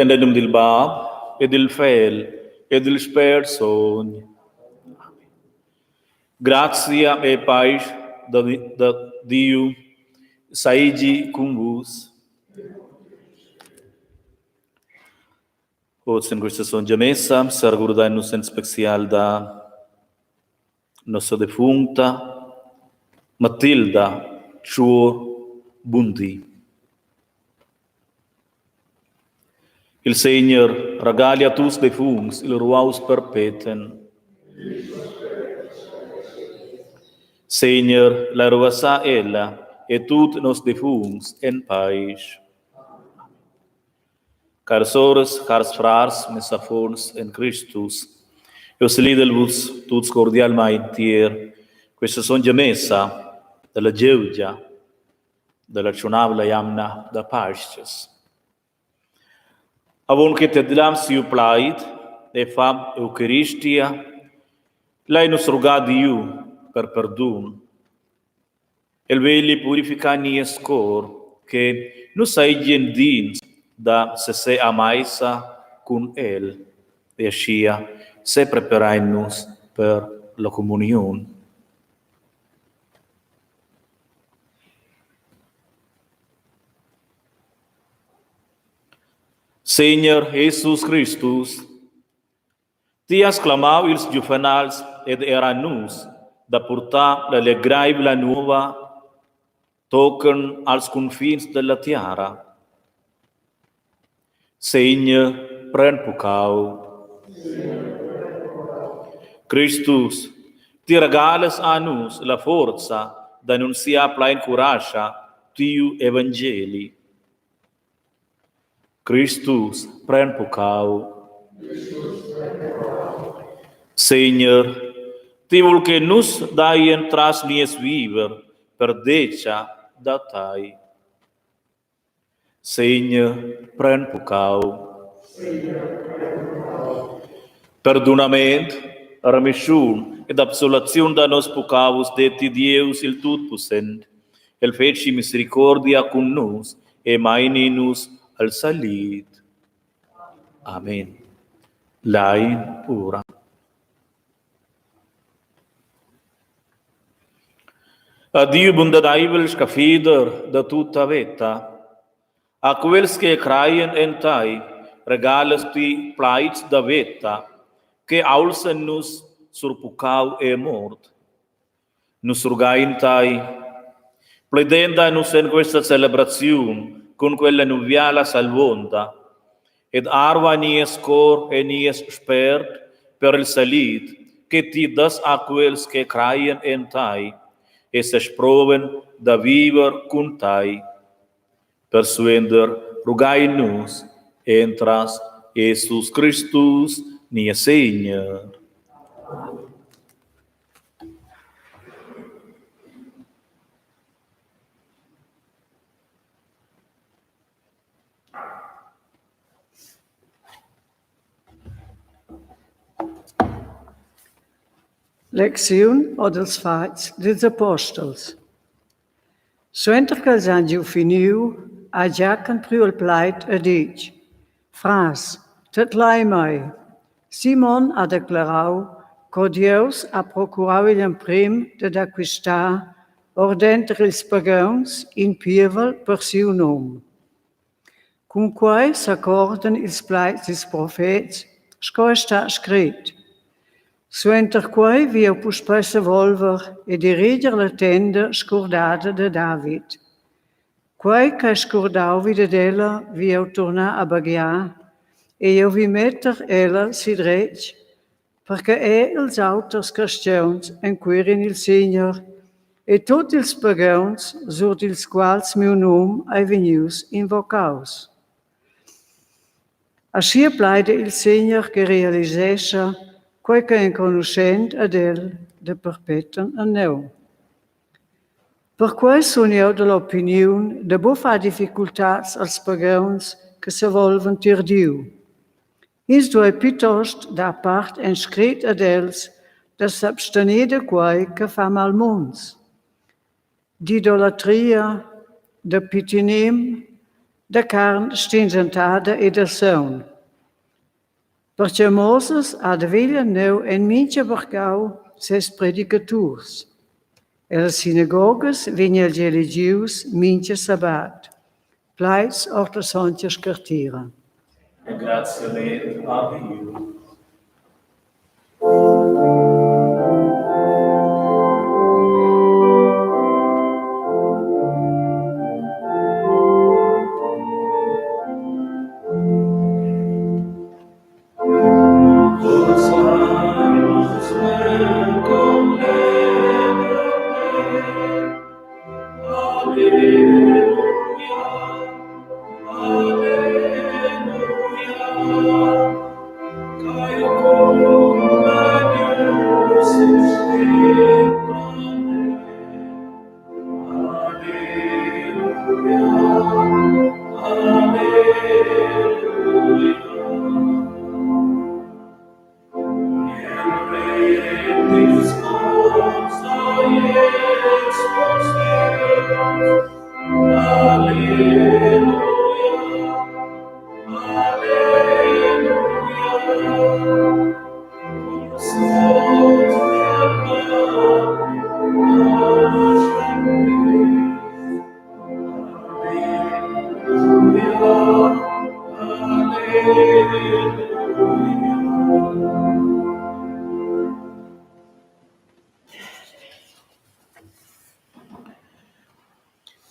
In de nome del Bab, e del Figlio, e del Spirito Santo. Gracia e paz da Dio saide convos. Hoje, em questa sonja messa, se recordar-nos em especial da nossa defunta Matilda Bundi. Il Signore regali a tutti defunti il ruaus perpetuum. Signor, la rovassa ella e tutti nos defunti in pace. Cari sores, cari frars, messafons in Christus, io saluto tutti cordialmente questa sonja messa della Giudia, della tschunavla jamna da pasches. Avon che te dilam siu plait, e fam eucatistica, lei nos roga Dio per perdun. El veli purificani escor, che nos aigien dins da se amaisa con el, e ascia se preparai-nos per la comunione. Senhor Jesus Christus, tias clamau ils juvenals ed eranus da portar l'allegrai la nuova toquen als confins della terra. Senhor, pren pucau. Christus, ti regales a nus la forza d'annunziar plain coraggio tiu evangeli. Christus, pren pucau. Senhor, ti vul che nus daien tras nies viver per decia da tai. Senhor, pren pucau. Perdonamento, remission ed absoluzione da nos pucavus detti Deus il Tutpotent, el feci misericordia con nus e maininus al salit. Amen. Lain pura. A Dio bondadaivels ca fider da tutta vita, a quels che creien en tai, regales ti plaits da vita, che aulsen nus sur pucau e mort. Nus rugain tai, pledenda nus in questa celebrazione, con quella nuviala salvonda, ed arva nies cor e nies spert per il salit, che ti das a quels che creien en tai, e se sproven da viver con tai. Persuender, rugai nus, entras Jesus Christus, nia Signor. Lecțiuni o dels fats dels apostels. Suenter que els han finiu, a Jacan priu el pleit a dic, Fras, tot lai mai, Simon ha declarau que Deus ha procurau il prim de d'acquistar ordenter els pagans in pievel per siu nom. Con quai s'accorden ils pleits dels profets, sco sta scrit. Suenter quai via puspessa volver e diriger la tenda scordata de David. Quai che scordau vide della vi eu tornar a bagiar e eu vi metter ella si dretg, perché els auters cristians enquirin il Signor e tutti ils pagans sur ils quals meu nom ai venius invocaus. Aschi pleide il Signor che realisescha quai che in conoscent ad el de perpetuum anneu. Per quai sono io dell'opinione de bo fa difficultats als pagans che se volven tir Diu. Is due piuttosto da part en scret ad els de s'abstenir de quai che fa mal mons. D'idolatria, de pitinem, de carn stingentada e de saun. Perché Moses ha de veglia neu en mince barcau ses predicaturs. E le sinagoges vegna els religius mince sabat. Plais orta sontga scartira. E grazie a Dio.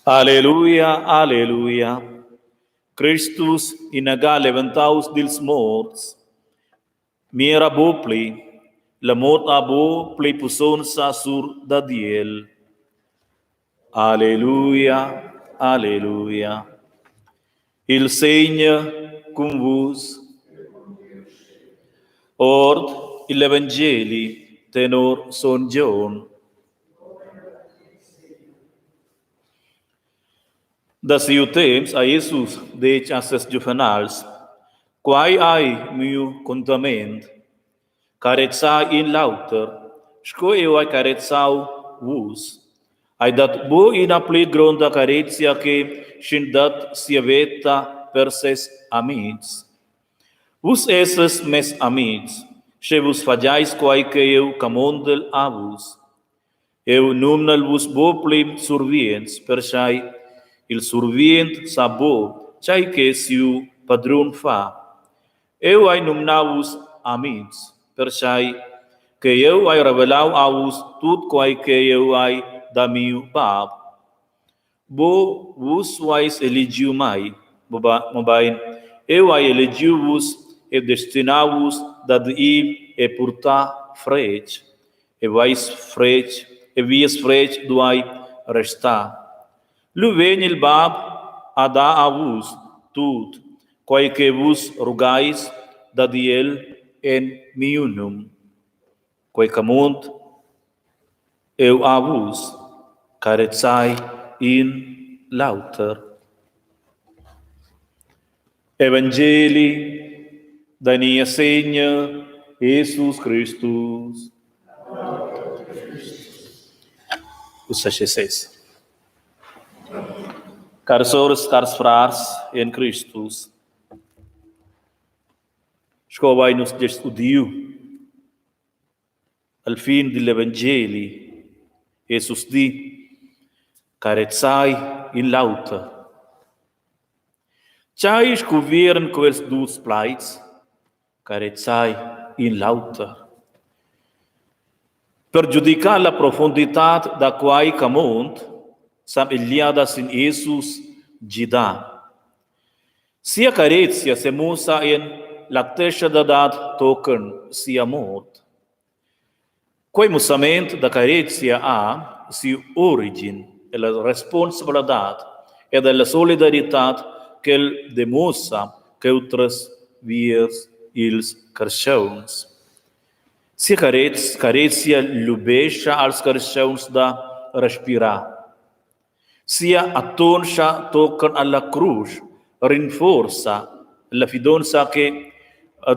Alleluia, alleluia. Christus inaga levantaus dils morts, mira bopli, la mort abo pli pusonsa sur da diel. Alleluia, alleluia. Il Signe cum vos. Ord il Evangeli tenor Son John. Da seu temps a Jesus deix a ses juvenals, quai ai miu contament, carezza in lauter, sco eu ai carezzau vos, ai dat bo in a pli gronda carezia che scindat sia veta per ses amics. Vos esses mes amics, se vos fagiais quai che eu camondel a vos. Eu numnal vos bo pli surviens, per sai il survient sa bo, chai che siu padrun fa. Eu ai numnavus amics, per sai che eu ai revelau a vos tut quai che eu ai da miu pap. Bo vos vais eligiu mai, mobain, eu ai eligiu vos e destinavus dad i e purta frec, e vais frec, e vies frec duai resta. Lu veni il bab a da a vos tut, quai che vos rugais dad el en miunum, quai camunt eu a vos carezzai in lauter. Evangeli da nia segna Jesus Christus. Usasceses. Caros sores, caros frars em Christus, scovai-nos deste Dio, al fin dell'Evangeli, Jesus di, carezzai in lauta. Chai scovieren quels dus plaits, carezzai in lauta. Per giudicare la profondità da quai camont, sam iliadas in Jesus Gida. Sia careția se musa în la teșa de dat token sia mort. Quei musament da careția a si origin e la responsabilitat e della solidaritat che el demusa che outras vies ils carchauns. Sia careția iubeșa als carchauns da respira. Sia atonscia tocan alla cruz rinforza la fiducia che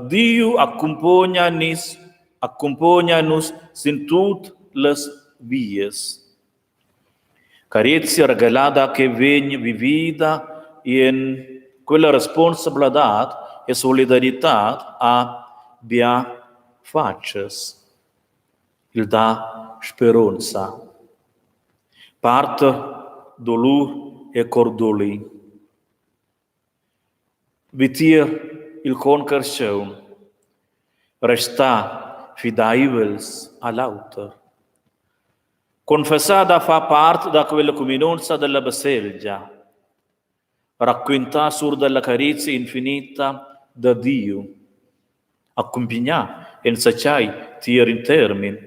Dio accompagna-nos in tutte le vies. Careția regalada che viene vivida in quella responsabilità e solidarietà a bia faces. Il da speranza. Parte dolor e cordoli. Vitir il concarciun. Resta fidaibles all'autor. Confessada fa parte da quella comunanza della baselgia. Racconta sur della carizia infinita da Dio. Accompagna in sacciai tier in termin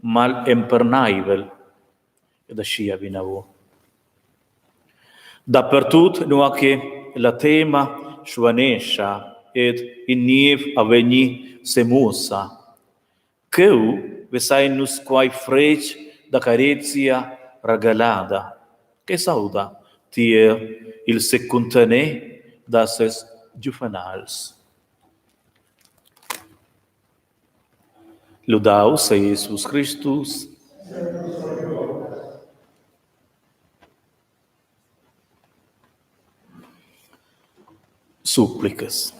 mal impernaivel e da scia vinavo. Dappertutto noi che la tema svanescia ed in niev avveni semusa. Che vesai nus quai frec da careția regalada. Che sauda tier il secuntanè da ses juvenals. Laudaus a Iesus Christus. Súplicas.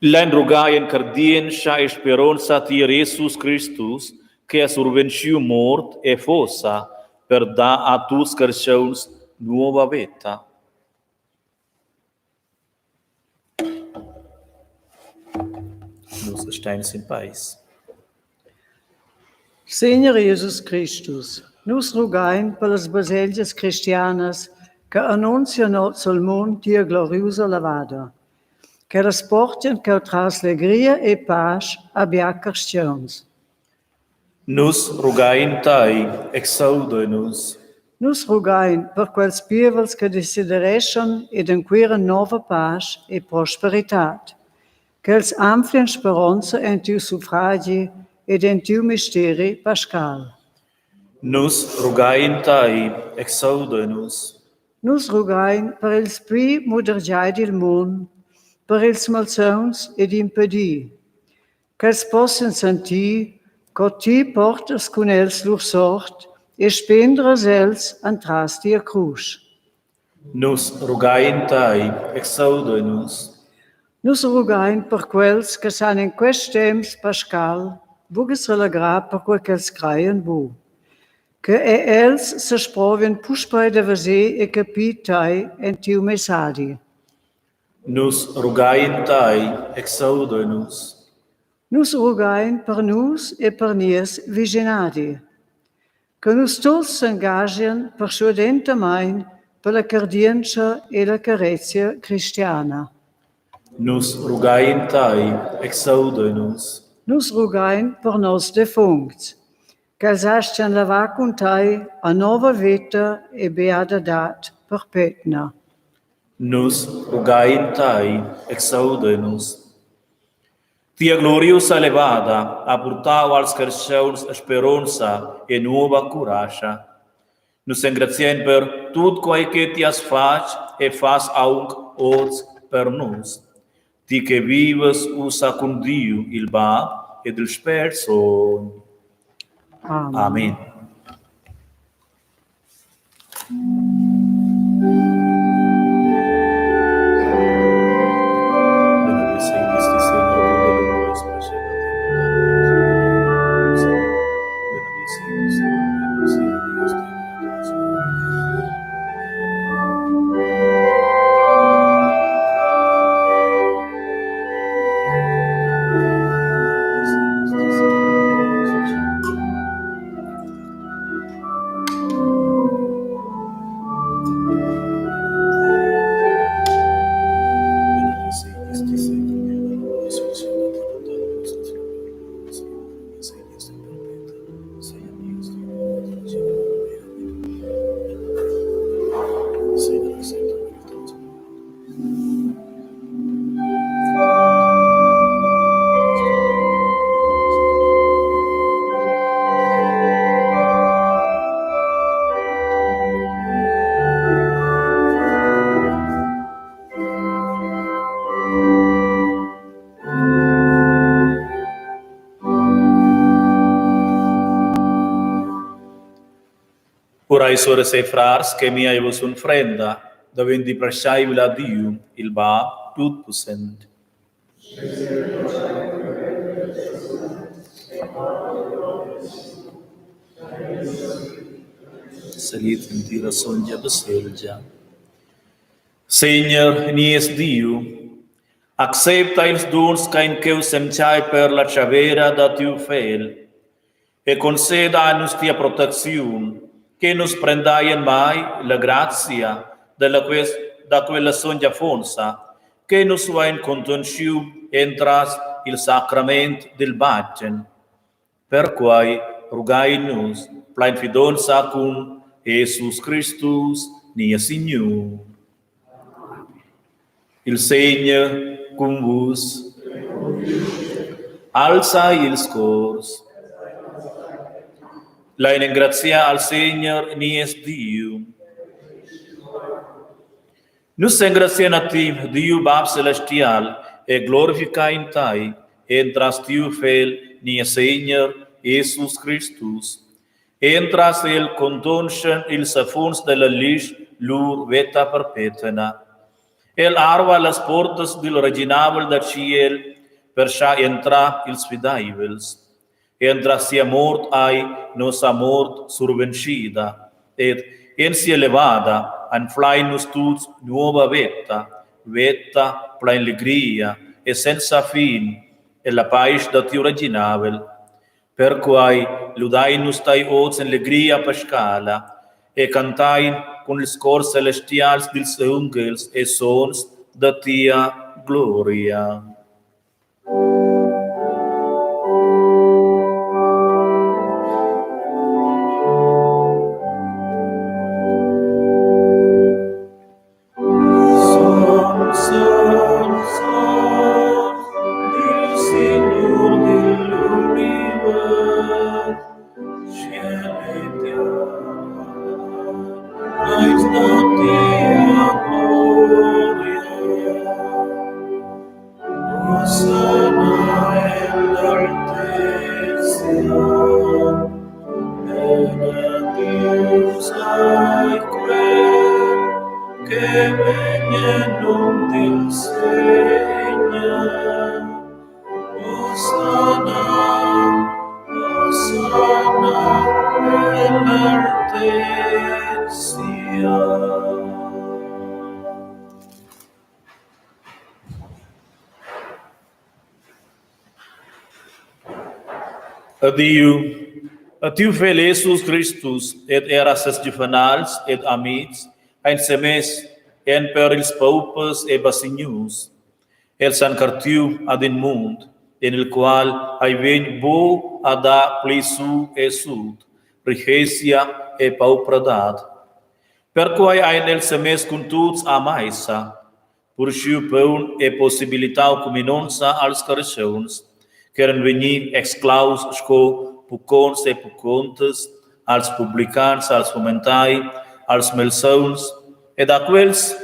L'en rogai en cardiença e speranza tier Iesus Christus, que a survenciu mort e fossa per da a tus carchauns nuova vita. Nos steins in paz. Senhor Jesus Christus, nos rogai pelas baselhas cristianas que anunciam sul mundo tia gloriosa lavada, que elas portem que traz alegria e paz a bia cristãos. Nos rogai in tai, exauda-nos. Nos rogai per quels pievels que desidereixen ed enquiren nova paz e prosperitat, que els amplien speranza en tiu suffragi ed en tiu misteri pascal. Nos rogai in tai, exauda-nos. Nos rogai per els pli modergiai del món, per els malsons ed impedì, que els possen sentir que ti portes con els lor sort e spendres els entras tia cruz. Nos rogai in tai, exauda-nos. Nos rogai per quels que san en quest temps pascal, vugues relegrar per quel que els creien bu, que els se sprovien puspai de vase e capitai en tiu messadi. Nos rogai in tai, exauda-nos. Nos rogai per nus e per nies viginadi, que nos tots s'engagien per suadentamain per la cardienza e la careția cristiana. Nos rogai in tai, exauda-nos. Nos rogai per nos defuncts, que els hastien lavar con tai a nova vita e beadat perpetna. Nos rogai in tai, exauda-nos. Tia gloriosa levada a portau als carchauns speranza e nuova curaja. Nos engraziem per tot quai que ti has fac e fas aunc oz per nos. Ti che vives usa con Dio il Bab ed il Spirito. Amen. Amen. Orai sores e frars, che mi hai vos un frenda, davendi presciaibile a Dio, il ba, tut possent. Salit in tira sonja beselja. Seigneur, nies Dio, accepta ils dons cain que semchai per la chavera da tiu fel, e conceda a nostra protezione, che nos prendaien mai la grazia da quella sonja fonsa, che nos va in contenziu entras il sacrament del bagen, per quai rugai nos, plain fidonza cum Jesus Christus, nia Signor. Il Signe cum vos, alza ils cors, la ingrazia al Signor nies Dio. Nus engracien a ti, Dio Bab Celestial, e glorifica in tai, entras tiu fel, nia Signor, Jesus Christus. Entras el contonchen il safuns de la lig, lur veta perpetuana. El arva las portas del reginabel da ciel, per scha entra ils fidaivels. Entra sia mort ai nosa mort survencida, et en sia elevada, an flainus tuts nuova vetta plain alegria, e senza fin, e la pais da tiu reginabel, per quai ludainus tai oz en alegria pascala, e cantain con ils cors celestials dils angels e sons da tia gloria. Adiu, a tiu fel Jesus Christus, et eras Stefanals, et amics, ein semes, en per ils paupes e basignus, el san cartiu ad in mund, en il qual ai ven bo a da plisu e sud, richesia e paupradat. Per quai ein el semes cuntuts a maisa, pur sciu peun e possibilitau cuminonsa als caricions, queren veni exclaus sco pucons e pucontes, als publicans, als fomentai, als melsauns, ed aquels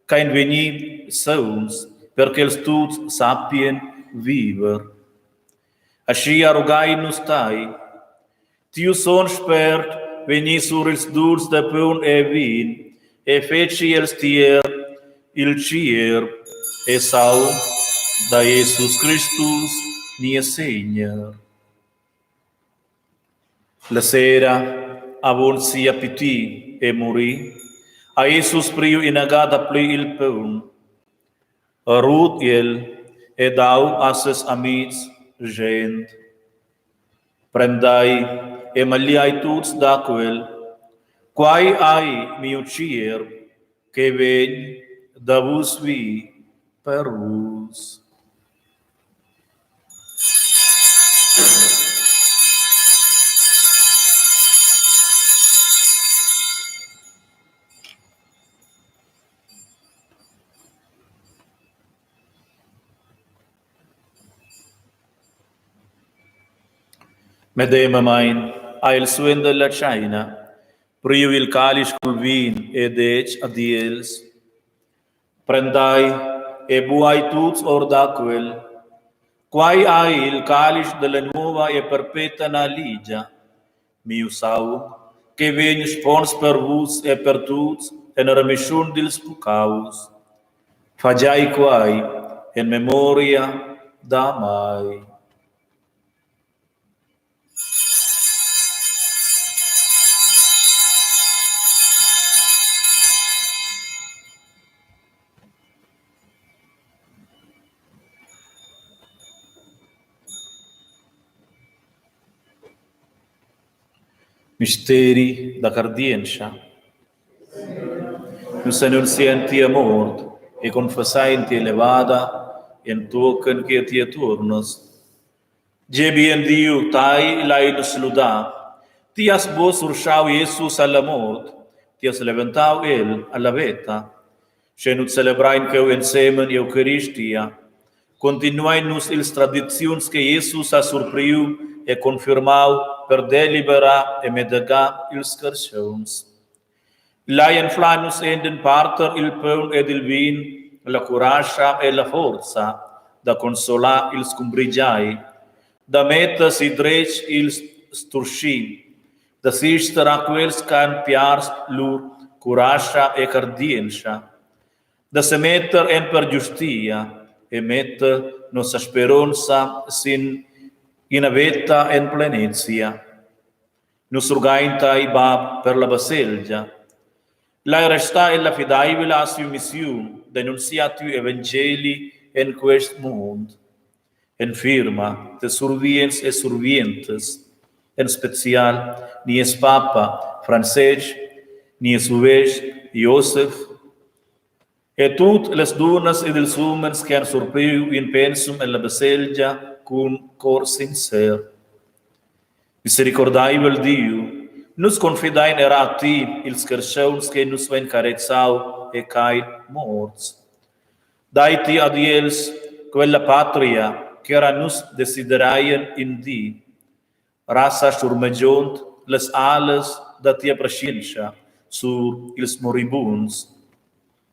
cain veni sauns, perché els tuts sapien viver. Asci arrugai nus tai, tiu son spert veni sur ils durs de peun e vin, e feci els tier il cier, e sau da Jesus Christus, nia Seigneur. La sera avon sia piti e morì, a Jesus priu inagada pli il peun, a rut el e dau a ses amics gent. Prendai e maliai tuts d'aquel, quai ai mi ucier, che vegn da vos vi per vos. Medema main, a il suen della China, priu il calice col vin ed ec ad ils. Prendai e buai tuts or d'aquel, quai hai il calice della nuova e perpetua ligia, miu sau, che vegni spons per vos e per tuts, en remission dils pucaus. Fagiai quai, in memoria da mai. Misteri da cardienza. Nos annuncianti a mort e confessainti elevada en token que ti turnos. Jebien Diu tai laidus luda. Tias vos urshau Jesus alla mort, tias levantau el alla veta. Se nut celebrain que ensemen Eucaristia, continuain nus ils traditions que Jesus a surpriu e confirmau per delibera e medaga ils carcions. Laien flanus enden parter il pão ed il vin, la curascia e la forza, da consola ils cumbrigiai, da meta si drech ils sturci, da sister a quels can piars lur curascia e cardienza, da se metter en per giustia, e metter nos speranza sin in avetta en plenizia. Nus urgaintai bab per la baselgia, la resta e la fidaibile a sua missione, denunziatu evangeli en quest mund, en firma de surviens e survientes, en special ni es Papa Francesc, ni es uveix Joseph, e tut les donas ed els humans que han surpriu in pensum en la baselgia cun cor sincer. Misericordaibel Diu, nus confidain era a ti ils carcions que nus ven carezzau e cai morts. Dai ti ad ils quella patria che era nus desideraien in di, rasa surmegiont les ales da tia prescienza sur ils moribuns,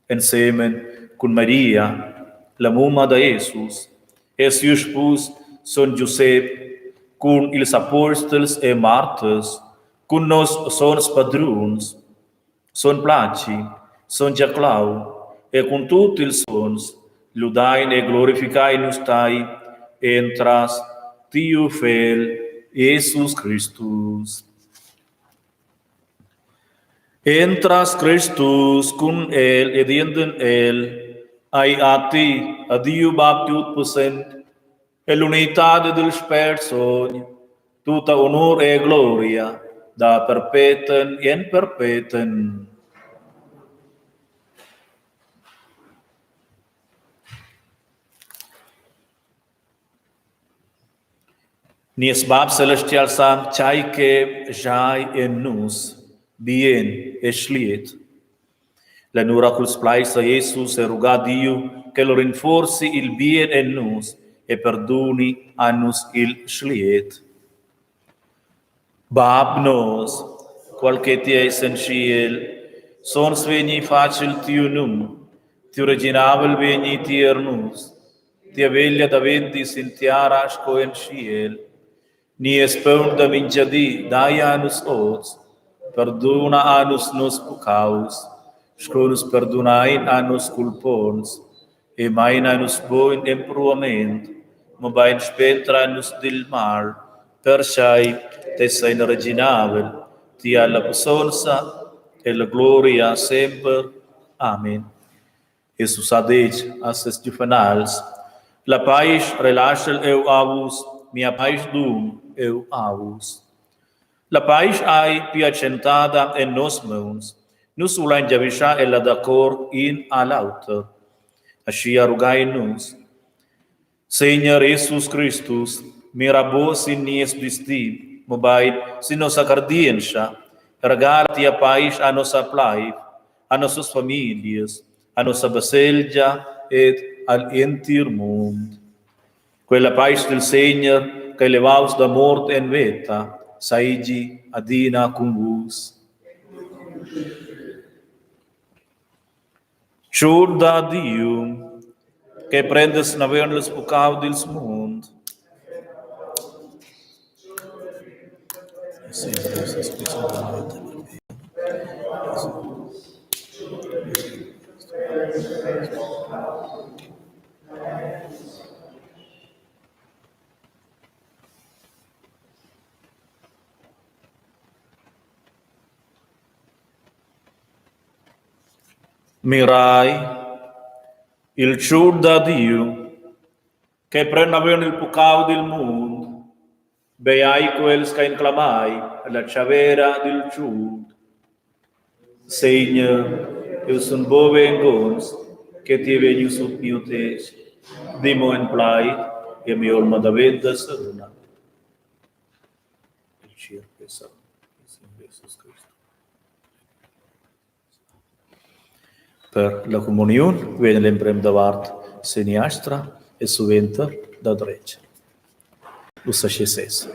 ensemen cun Maria, la mumma da Jesus, e siu spus son Giuseppe, cun ils apostels e martes, cun nos sons padruns, son placi, son Giaclau, e cun tutti ils sons, ludain e glorificain nos tai, entras tiu fel, Jesus Christus. Entras Christus cun el ed inden el, ai a ti, a Diu baptiut possent, e l'unità del Spirito Sogno, tutta onor e gloria, da perpetuum in perpetuum. Nies Bab Celestial Sam, Chaique, Jai en nus, bien e schliet. La nuracus plaisa Jesus e ruga Diu, che lo rinforzi il bien en nus, e perdoni a nus il schliet. Bab nos, qualche ti eis en ciel, sons veni facil tiu num, tiu reginavel veni tier nus, tia veglia da vendis in tiarasco en ciel, ni espon da minjadi dai anus oz, perdona anus nos pucaus, sconus perdonain anus culpons, e main anus boin empruament, mo bain spentra anus dil mal, per sai tessa in reginavel, tia la posonsa e la gloria semper. Amen. Jesus adage as juvenals, la pais relaxel eu avus, mia pais dum eu avus. La pais ai piacentada en nos meuns, nus ulan javisha e la d'acor in alauter. Ascia rugai nus. Seigneur Jesus Christus, mirabos in nies disti, mobaid sin nossa cardiença, regala-te a paz a nossa life, a nossas famílias, a nossa baselgia et al entir mundo. Quella paz del Signor que levaus da morte en vita, saigi adina cum vos. Chur da Dio, que prendes na vernes pecado dils mundo. Mirai, il chur da Dio, che prende verne il pecado del mundo, beai quels che inclamai la chavera del chur. Seigneur, eu sunt bove en gons, que te veniu sub mio tes, dimo en plait, e mi olma da vedda saruna. Il cirque sa, Jesus Cristo. Per la comunion, viene l'emprem davart seniastra e suventer da drece. Usa sces.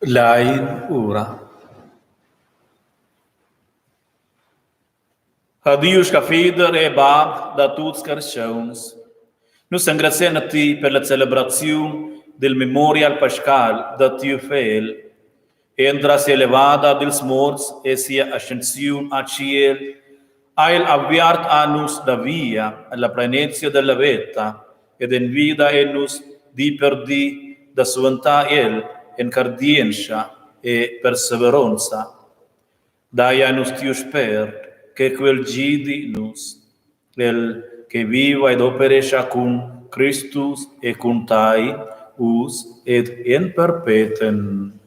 Lain ura. A Dios que fider e bag da tutti carcions. Nos ringraziamo a ti per la celebrazione del memorial pascal da Tio Fel, e entra sia elevada dels morts e sia ascensione a ciel, a il avviart annus da via alla plenezia della vita, ed in vida enus di per di da suanta el in cardienza e perseveranza. Dai a nos Dio sper, che quel gidi nus, el che viva ed operesca cum Christus e cum tai, us ed in perpetuum.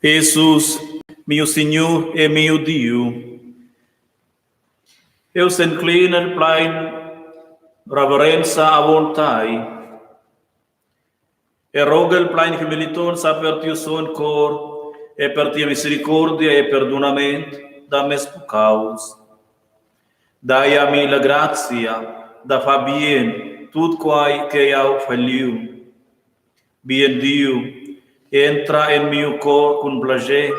Jesus, meu Senhor e meu Dio, eu se inclino in plain reverenza a vontade, e rogo il plain humilitonza per Tio son cor, e per Tia misericordia e perdonamento da mes pecaus. Dai a me la grazia da fa bien tut quai che eu falliu. Bien Dio, entra in mio cor con plager,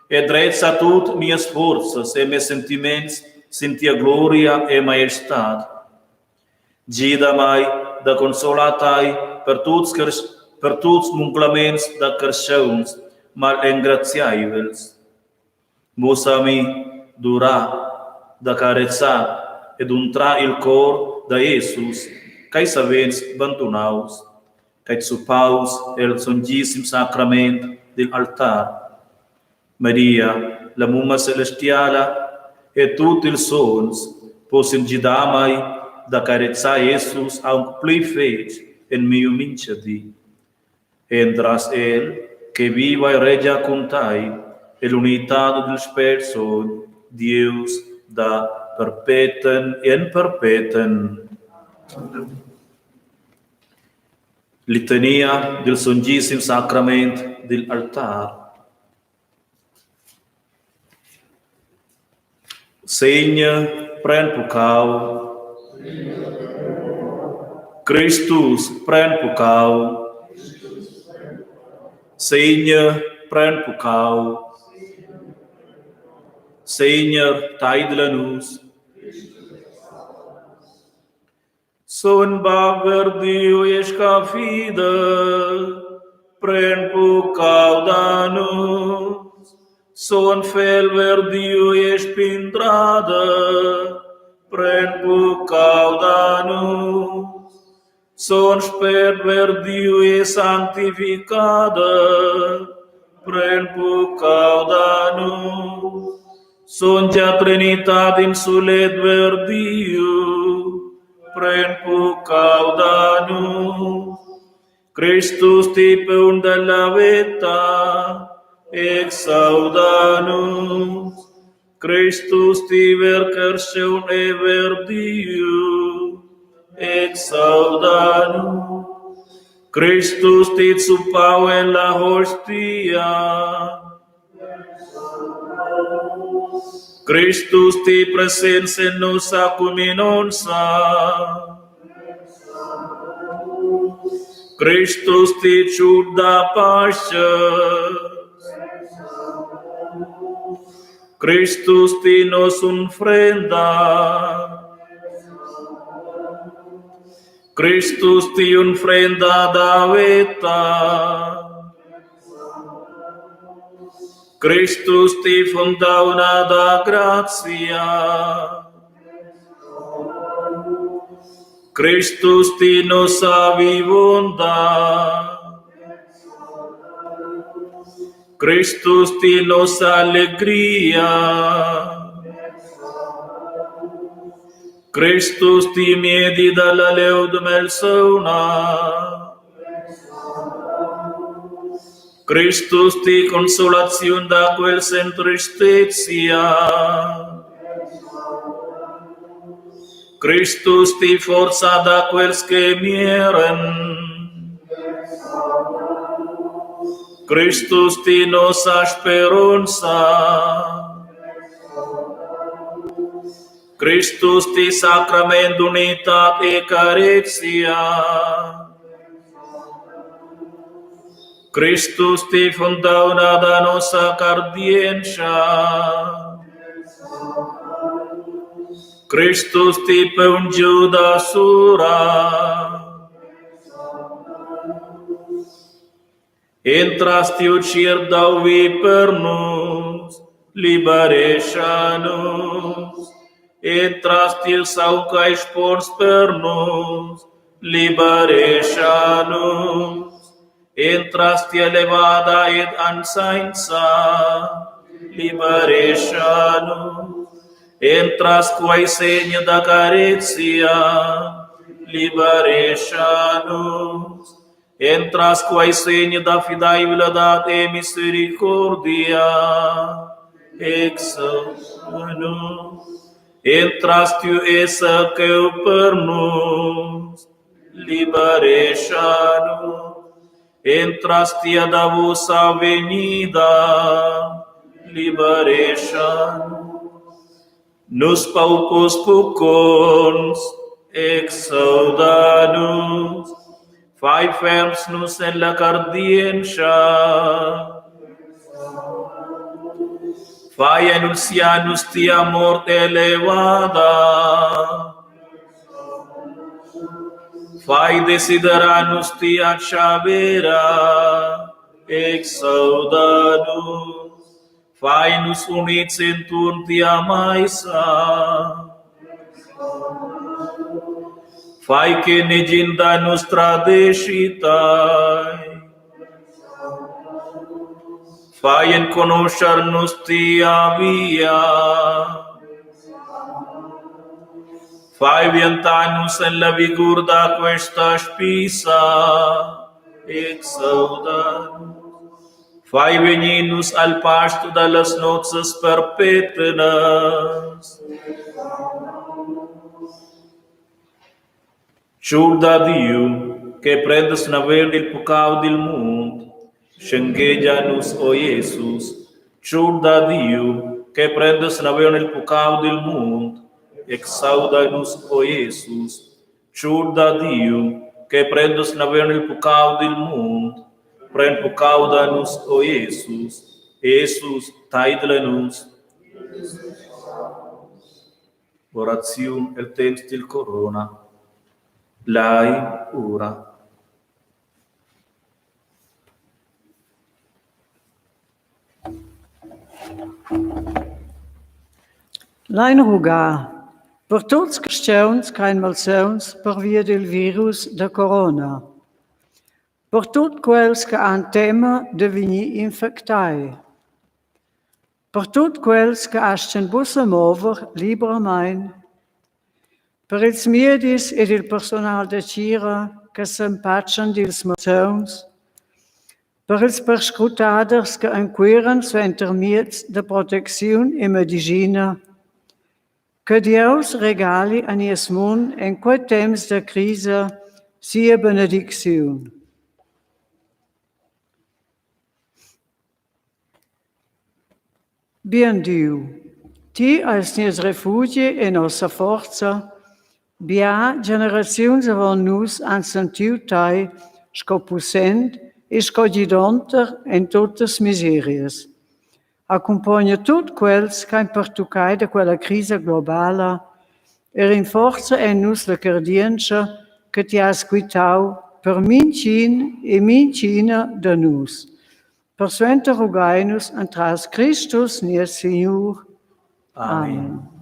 e drezza tut minhas forças e meus sentimentos sentia glória e majestade. Gida mai da consolatai per tuts munclaments da carcions mal engraziaivels. Mossa-me durà da carezzar ed untra il cor da Jesus, cai savens bantunaus, cai supaus el songissim sacrament del altar. Maria, la mumma celestiala, e tutti i sons possin gidamai da carezzar Jesus a un pli fece in mio minciadi. Entras el, che viva e regia con tai, e l'unità del Spirito, Deus da perpetuum in perpetuum. Litania del songissim sacrament del altar. Segna pren pucau, Christus pren pucau, Segna pren pucau, Senhor, taidla-nos. Son baverdio escafida, pren pucaudanus. Son fel verdio espindrada, pren pucaudanus. Son spet verdio sanctificada, pren pucaudanus. Sonja Trinitat insulet verdiu, pren pucaudanus. Christus tipe undella vita, exaudanus. Christus ti vercerseun e verdiu, exaudanus. Christus tit supau en la hostia, Christus ti presens in nos acuminonsa, Christus ti ciuda pasces, Christus ti nos unfrenda, Christus ti unfrenda da vita, Christus ti fondauna da gratia, Christus ti nos avivunda, Christus ti nos alegria, Christus ti miedi dalla leud melsauna, Christus ti consolaziun da quel entristezia, Christus ti forza da quels che mieren, Christus ti nos asperonsa, Christus ti sacrament unitat e caretia, Christus ti fondauna da nossa cardientia, Christus ti peungiu da sura, entrasti ucir dauvi per nos, liberescianus, entrasti sauca expons per nos, liberescianus, entrasti elevada et ansainsa, liberescianus, entras quae segna da caretia, liberescianus, entras quae segna da fidaibilitat e misericordia, exaudanus, entras tu essa que per nos, liberescianus, entras tia da vossa venida, liberescianus, nos paucos pucons, exaudanus, fai ferms nos en la cardientia, fai enuncianus tia morte elevada, fai desideranus tia chavera, exaudanus, fai nus unit centur tia maisa, fai che neginda nostra descitai, fai en conoscer nos tia via, fai vientanus en la vigor da questa spisa, exaudanus, fai veninus al pasto dallas nozes perpetuas, ciurda Dio, che prendes naver il pecado del mundo, scengheggianus, o Jesus, ciurda Dio, che prendes naver il pecado del mundo, exaudanus, o Jesus, ciurda Dio, che prendes naver il pecado del mundo, prend pecaudanus, o Jesus, Jesus, taidla-nos. Adoraziun el temps til corona. Lai ura. Lein rugar per tots cristians che han malsauns per via del virus da corona. Per tutti quels che han tema de venir infectai. Per tutti quels che ascen bussa mover liberamente. Per ils miedis ed il personal de Cira che s'impaccian dils malsauns. Per ils perscrutaders che enquiren suenter miets de proteziun e medicina. Que Deus regali a nies mun en quei temps de crisi sia benedicziun. Bien Diu, ti als nies refugi e nostra forza, bia generaziuns avon nus han sentiu tai scopussent e scogidonter en tuttes miserias. Accompagna tut quels che han pertucai da quella crisi globala e rinforza en nus la cardienza che ti has quitau per mincin e mincina da nus. Per suente rugainus antras Christus, nia Signor. Amen.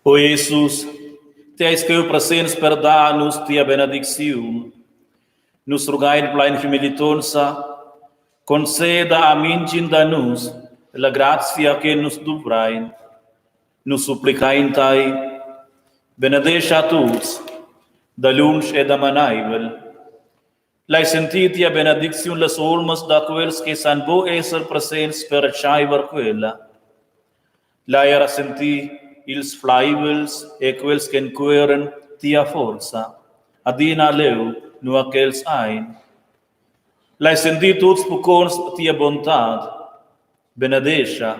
O Jesus, te has que presens per dar-nos tia benedicțiun. Nos rugai in plain humilitonsa, conceda a mincin da nus la grazia che nos duvrai. Nos supplicai in tai, benedesca a tuts, da lunch e da manaivel. Lai sentiti a benedicțiun las olmas da quels che san bo esser presens per chaiver quella. Lai era senti ils flaivels e quels che inqueren tia forza, adina leu nu aquels ein. Lai senti tuts pucons tia bontat, benedesca,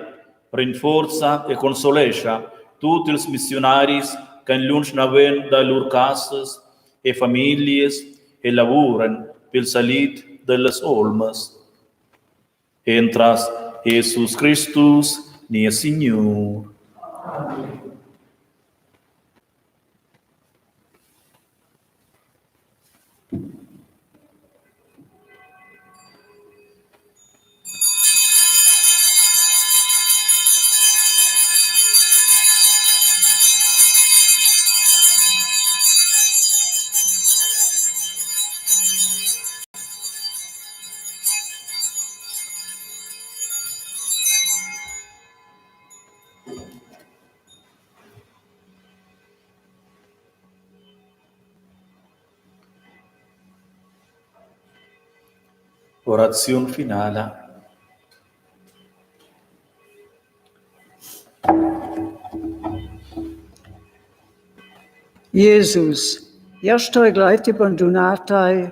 rinforza e consolesca tutti ils missionaris che in lunch naven da lur casas e families e lavuren pel salit delles olmas. Entras Jesus Christus, nia Signor. Orazione finale. Jesus, io sto gleit abbandonatai,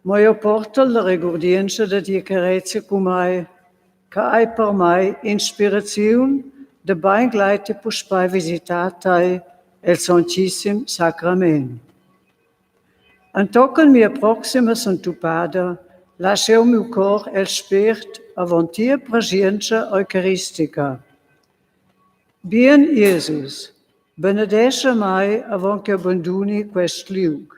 ma io porto la regordienza da die carezia con mai, che hai per mai ispirazione da ben gleit puspai visitatai il Santissimo Sacramento. En token mia proxima santupada, lascia o meu cor el spirit avant tia presenza eucaristica. Bien, Jesus, benedesce mai avant che abbandoni quest liug.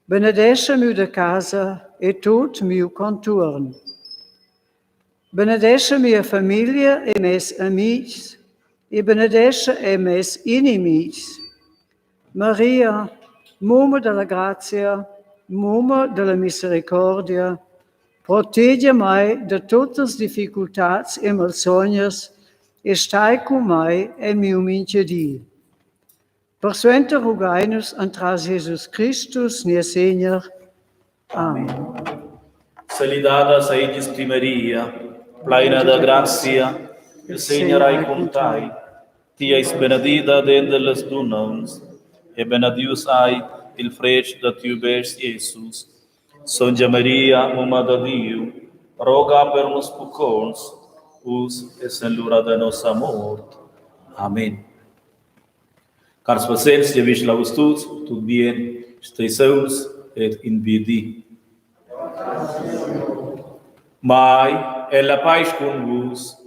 Benedesce meu de casa e tot meu contorn. Benedesce mia famiglia e mes amics, e benedesce e mes inimics. Maria, Muma della grazia, Muma della misericordia, protegge mai da tutte le difficoltà e malsognas e stai con mai e mio minchedi. Per suente rugainus antras Jesus Christus, nia Signor. Amen. Salidada seis Maria, plena da gracia, il Signore hai con te, tiais benedita dentro les donnes, e benedius ai il fruto da tu vers Jesus. Sontga Maria, Mama da Dio, roga per nos pecons, us e en l'ora de nostra mort. Amen. Cars pacients, je wish lavus tot bien, stay souls et in vidi. Mai, e la paz con vos.